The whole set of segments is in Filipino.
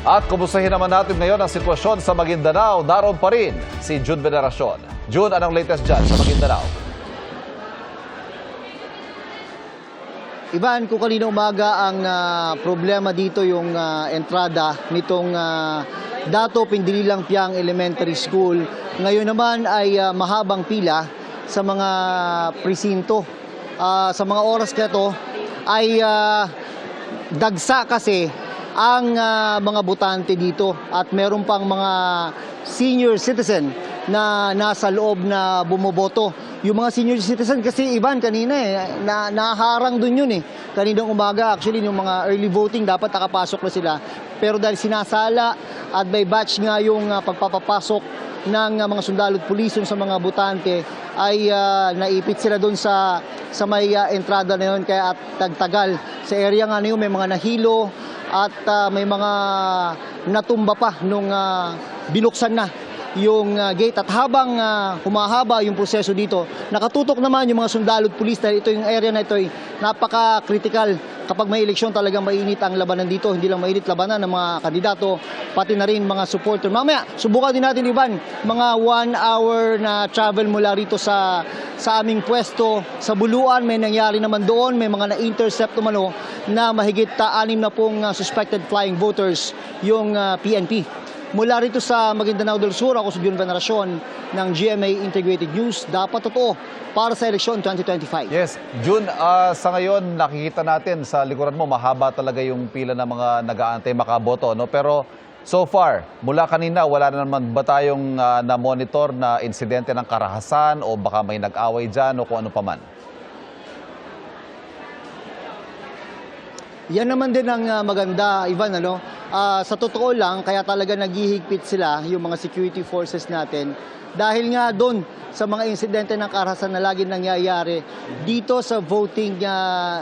At kumustahin naman natin ngayon ang sitwasyon sa Maguindanao. Naroon pa rin si June Veneracion. June, anong latest dyan sa Maguindanao? Ivan, kung kanina umaga ang problema dito yung entrada nitong Dato Pindililang Piang Elementary School. Ngayon naman ay mahabang pila sa mga presinto. Sa mga oras na ito ay dagsa kasi ang mga botante dito at meron pang mga senior citizen na nasa loob na bumoboto. Yung mga senior citizen kasi, Ivan, kanina naharang dun yun Kaninang umaga, actually, yung mga early voting, dapat nakapasok na sila. Pero dahil sinasala at by batch nga yung pagpapapasok ng mga sundalo at pulis sa mga botante, ay naipit sila doon sa may entrada na yun. Kaya at tagtagal sa area nga na yun, may mga nahilo at may mga natumba pa nung binuksan na yung gate. At habang humahaba yung proseso dito, nakatutok naman yung mga sundalo at pulis dahil ito yung area na ito ay napaka-critical. Kapag may eleksyon, talagang mainit ang labanan dito. Hindi lang mainit labanan ng mga kandidato, pati na rin mga supporter. Mamaya, subukan din natin, Ivan, mga 1 hour na travel mula rito sa aming pwesto. Sa Buluan, may nangyari naman doon. May mga na-intercept naman na mahigit 6 na pong suspected flying voters yung PNP. Mula rito sa Maguindanao del Sur, ako si June Veneracion ng GMA Integrated News. Dapat totoo para sa eleksyon 2025. Yes, June, sa ngayon nakikita natin sa likuran mo mahaba talaga yung pila ng mga nag-aantay makaboto, no? Pero so far, mula kanina wala na naman ba tayong na-monitor na insidente ng karahasan o baka may nag-away dyan o kung ano paman? Yan naman din ang maganda, Ivan, sa totoo lang, kaya talaga naghihigpit sila, yung mga security forces natin, dahil nga doon sa mga insidente ng karahasan na laging nangyayari dito sa voting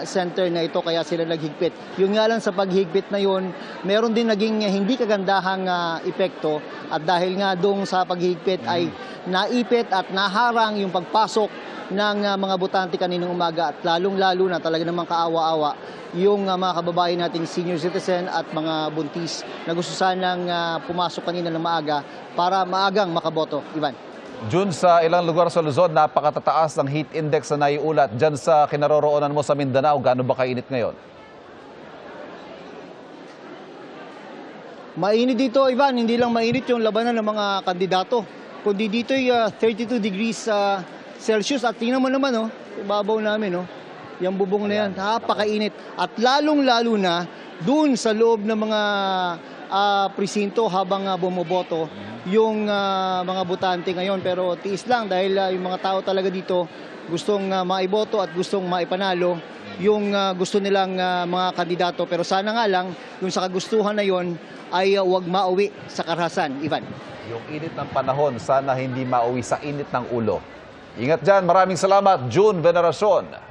center na ito, kaya sila naghigpit. Yung nga lang sa paghigpit na yun, meron din naging hindi kagandahang epekto, at dahil nga doon sa paghigpit ay naipit at naharang yung pagpasok ng mga botante kaninang umaga, at lalong-lalo na talaga namang kaawa-awa yung mga kababayan nating senior citizen at mga buntis na gusto sanang pumasok kanina ng maaga para maagang makaboto. Ivan. June, sa ilang lugar sa Luzon, napakatataas ng heat index na naiulat. Diyan sa kinaroroonan mo sa Mindanao, gaano ba kainit ngayon? Mainit dito, Ivan. Hindi lang mainit yung labanan ng mga kandidato, kundi dito ay 32 degrees Celsius. At tingnan mo naman, ibabaw namin, yung bubong na yan, napakainit. At lalong-lalo na dun sa loob ng mga presinto habang bumoboto yung mga botante ngayon. Pero tiis lang dahil yung mga tao talaga dito gustong maiboto at gustong maipanalo yung gusto nilang mga kandidato. Pero sana nga lang, yung sa kagustuhan na yon ay huwag mauwi sa karahasan, Ivan. Yung init ng panahon, sana hindi mauwi sa init ng ulo. Ingat dyan. Maraming salamat, June Veneracion.